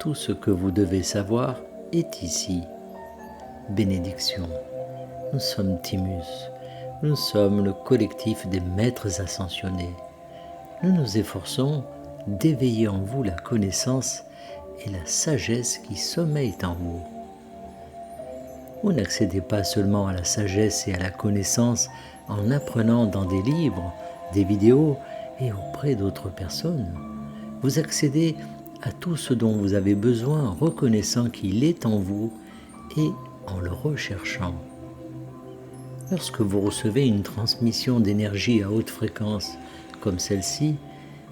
Tout ce que vous devez savoir est ici. Bénédiction. Nous sommes Timus. Nous sommes le collectif des maîtres ascensionnés. Nous nous efforçons d'éveiller en vous la connaissance et la sagesse qui sommeillent en vous. Vous n'accédez pas seulement à la sagesse et à la connaissance en apprenant dans des livres, des vidéos et auprès d'autres personnes. Vous accédez à tout ce dont vous avez besoin en reconnaissant qu'il est en vous et en le recherchant. Lorsque vous recevez une transmission d'énergie à haute fréquence comme celle-ci,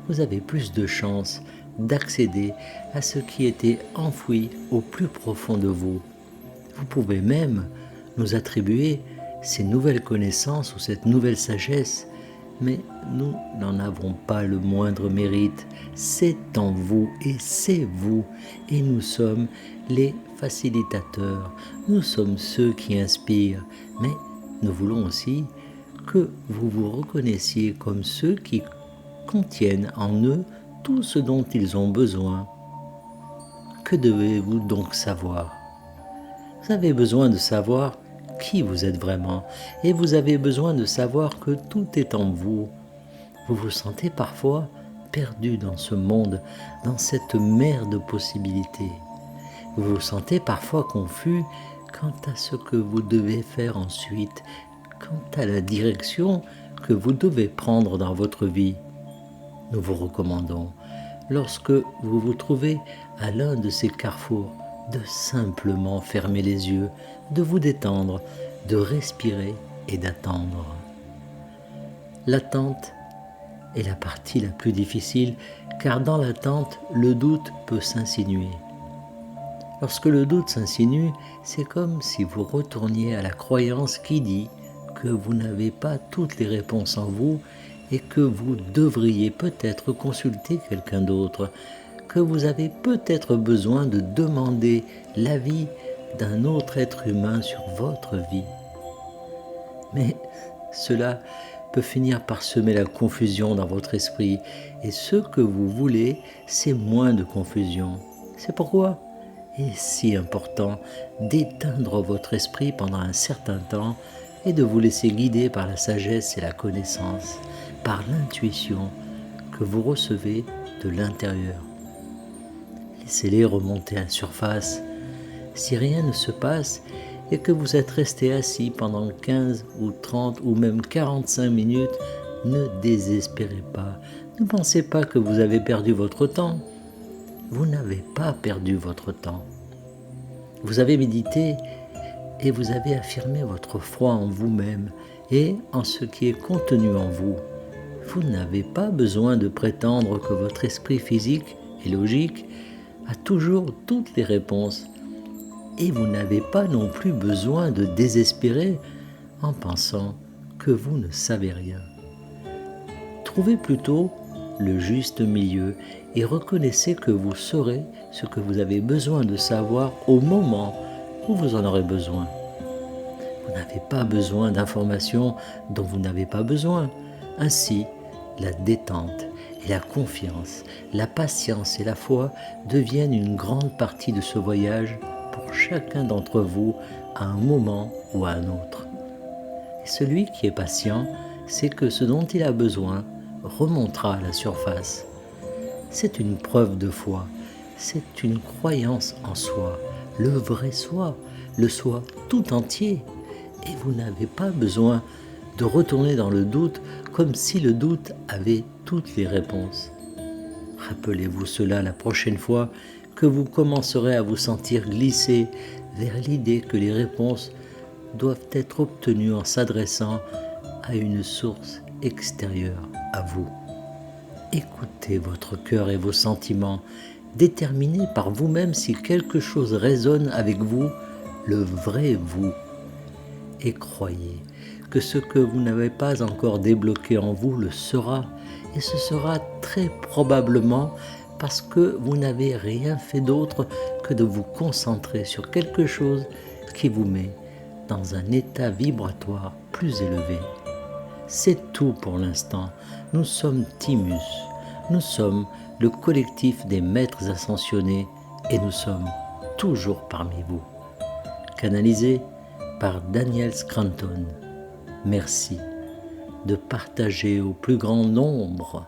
vous avez plus de chances d'accéder à ce qui était enfoui au plus profond de vous. Vous pouvez même nous attribuer ces nouvelles connaissances ou cette nouvelle sagesse, mais nous n'en avons pas le moindre mérite. C'est en vous et c'est vous, et nous sommes les facilitateurs. Nous sommes ceux qui inspirent, mais nous voulons aussi que vous vous reconnaissiez comme ceux qui contiennent en eux tout ce dont ils ont besoin. Que devez-vous donc savoir ? Vous avez besoin de savoir qui vous êtes vraiment et vous avez besoin de savoir que tout est en vous. Vous vous sentez parfois perdu dans ce monde, dans cette mer de possibilités. Vous vous sentez parfois confus quant à ce que vous devez faire ensuite, quant à la direction que vous devez prendre dans votre vie. Nous vous recommandons, lorsque vous vous trouvez à l'un de ces carrefours, de simplement fermer les yeux, de vous détendre, de respirer et d'attendre. L'attente est la partie la plus difficile, car dans l'attente, le doute peut s'insinuer. Lorsque le doute s'insinue, c'est comme si vous retourniez à la croyance qui dit que vous n'avez pas toutes les réponses en vous et que vous devriez peut-être consulter quelqu'un d'autre, que vous avez peut-être besoin de demander l'avis d'un autre être humain sur votre vie. Mais cela peut finir par semer la confusion dans votre esprit, et ce que vous voulez, c'est moins de confusion. C'est pourquoi il est si important d'éteindre votre esprit pendant un certain temps et de vous laisser guider par la sagesse et la connaissance, par l'intuition que vous recevez de l'intérieur. Laissez-les remonter à la surface. Si rien ne se passe et que vous êtes resté assis pendant 15 ou 30 ou même 45 minutes, ne désespérez pas. Ne pensez pas que vous avez perdu votre temps. Vous n'avez pas perdu votre temps. Vous avez médité et vous avez affirmé votre foi en vous-même et en ce qui est contenu en vous. Vous n'avez pas besoin de prétendre que votre esprit physique et logique a toujours toutes les réponses. Et vous n'avez pas non plus besoin de désespérer en pensant que vous ne savez rien. Trouvez plutôt le juste milieu et reconnaissez que vous saurez ce que vous avez besoin de savoir au moment où vous en aurez besoin. Vous n'avez pas besoin d'informations dont vous n'avez pas besoin. Ainsi, la détente et la confiance, la patience et la foi deviennent une grande partie de ce voyage pour chacun d'entre vous à un moment ou à un autre. Et celui qui est patient sait que ce dont il a besoin remontera à la surface. C'est une preuve de foi, c'est une croyance en soi, le vrai soi, le soi tout entier. Et vous n'avez pas besoin de retourner dans le doute comme si le doute avait toutes les réponses. Rappelez-vous cela la prochaine fois que vous commencerez à vous sentir glisser vers l'idée que les réponses doivent être obtenues en s'adressant à une source extérieure à vous. Écoutez votre cœur et vos sentiments, déterminez par vous-même si quelque chose résonne avec vous, le vrai vous. Et croyez que ce que vous n'avez pas encore débloqué en vous le sera, et ce sera très probablement parce que vous n'avez rien fait d'autre que de vous concentrer sur quelque chose qui vous met dans un état vibratoire plus élevé. C'est tout pour l'instant. Nous sommes Timus. Nous sommes le collectif des maîtres ascensionnés et nous sommes toujours parmi vous. Canalisé par Daniel Scranton. Merci de partager au plus grand nombre